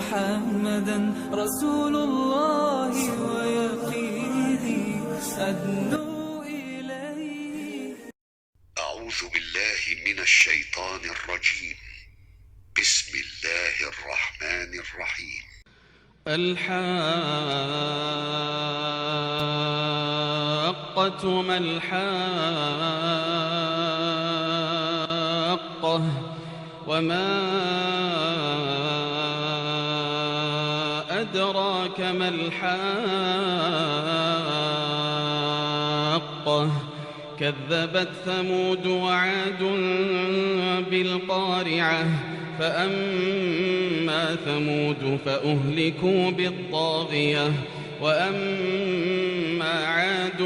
محمدا رسول الله ويقيني أدنو إليه. أعوذ بالله من الشيطان الرجيم. بسم الله الرحمن الرحيم. الحاقة ما الحاقة وما أدراك ما الحاقة كذبت ثمود وعاد بالقارعة فأما ثمود فأهلكوا بالطاغية وأما عاد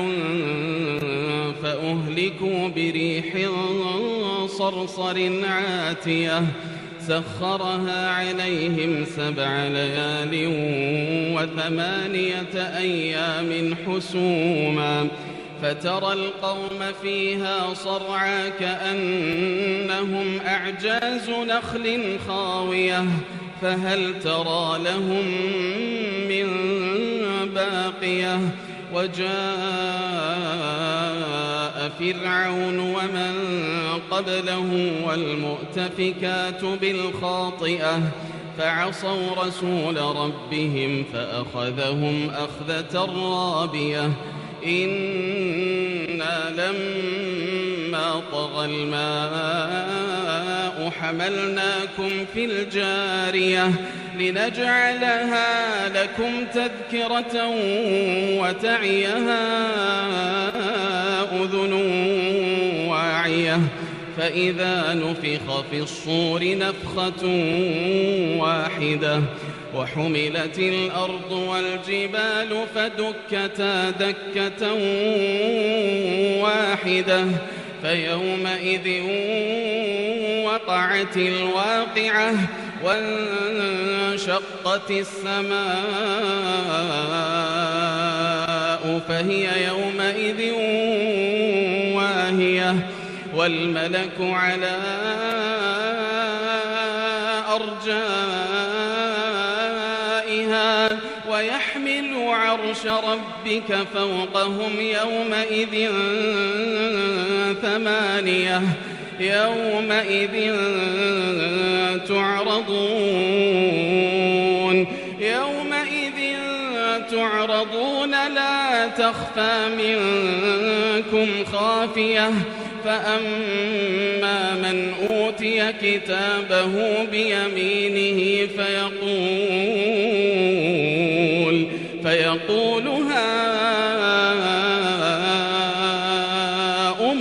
فأهلكوا بريح صرصر عاتية سخرها عليهم 7 ليال و8 أيام حسوما فترى القوم فيها صرعى كأنهم أعجاز نخل خاوية فهل ترى لهم من باقية وجاء فرعون ومن قبله والمؤتفكات بالخاطئة فعصوا رسول ربهم فأخذهم أخذة رابية إنا لما طغى الماء حملناكم في الجارية لنجعلها لكم تذكرة وتعيها أذن واعية فإذا نفخ في الصور نفخة واحدة وحملت الأرض والجبال فدكتا دكة واحدة فيومئذ وقعت الواقعة وانشقت السماء فهي يومئذ واهية والملك على أرجائها ويحمل عرش ربك فوقهم يومئذ 8 يومئذ تعرضون لا تخفى منكم خافية فأما من أوتي كتابه بيمينه فيقول هاؤم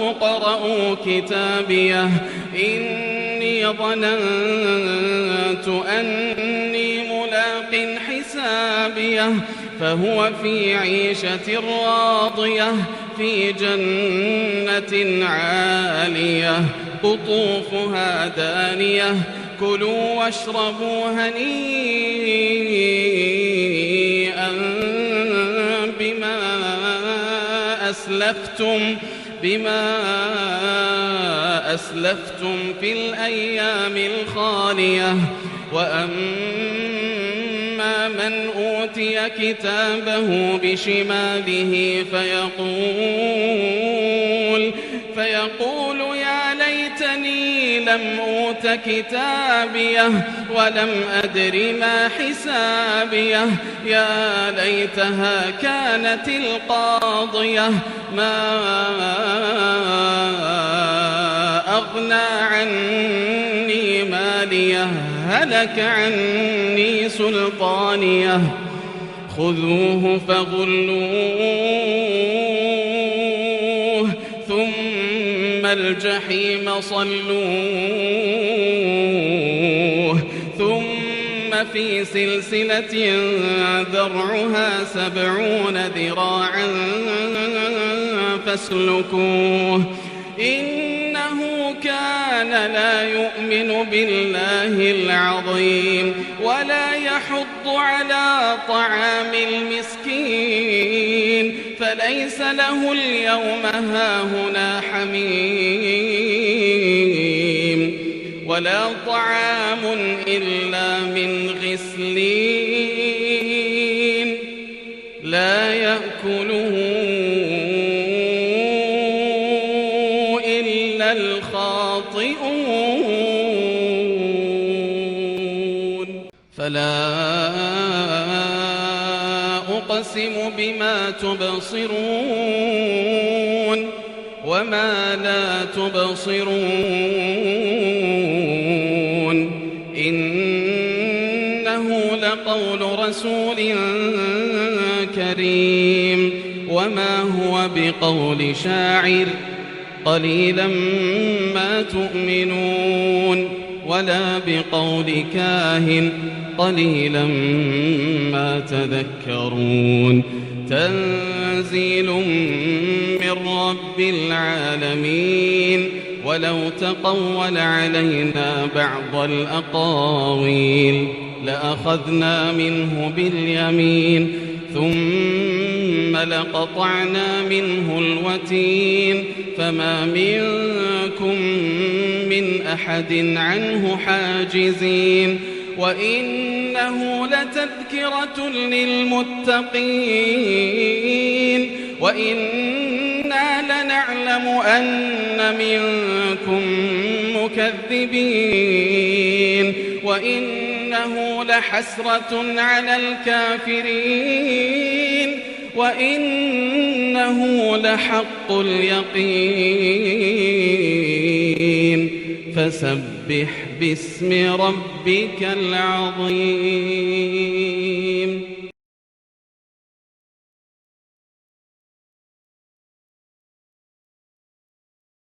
اقرءوا كتابيه إني ظننت أني ملاق حسابيه فهو في عيشة راضية في جنة عالية قطوفها دانية كلوا واشربوا هنيئا بما أسلفتم في الأيام الخالية وأما من أوتي كتابه بشماله فيقول يا ليتني لم أوت كتابيه ولم أدر ما حسابيه يا ليتها كانت القاضية ما أغنى عني ماليه هلك عني سلطانيه خذوه فغلوه ثم الجحيم صلوه ثم في سلسلة ذرعها 70 ذراعا فاسلكوه إنه كان لا يؤمن بالله العظيم ولا يحض على طعام المسكين فليس له اليوم هاهنا حميم ولا طعام إلا من غسلين لا يأكله إلا الخاطئون فلا أقسم بما تبصرون وما لا تبصرون إنه لقول رسول كريم وما هو بقول شاعر قليلا ما تؤمنون ولا بقول كاهن قليلا ما تذكرون تنزيل من رب العالمين ولو تقول علينا بعض الأقاويل لأخذنا منه باليمين ثم لقطعنا منه الوتين فما منكم من أحد عنه حاجزين وإنه لتذكرة للمتقين وإنا لنعلم أن منكم مكذبين وإنه لحسرة على الكافرين وإنه لحق اليقين فسبح باسم ربك العظيم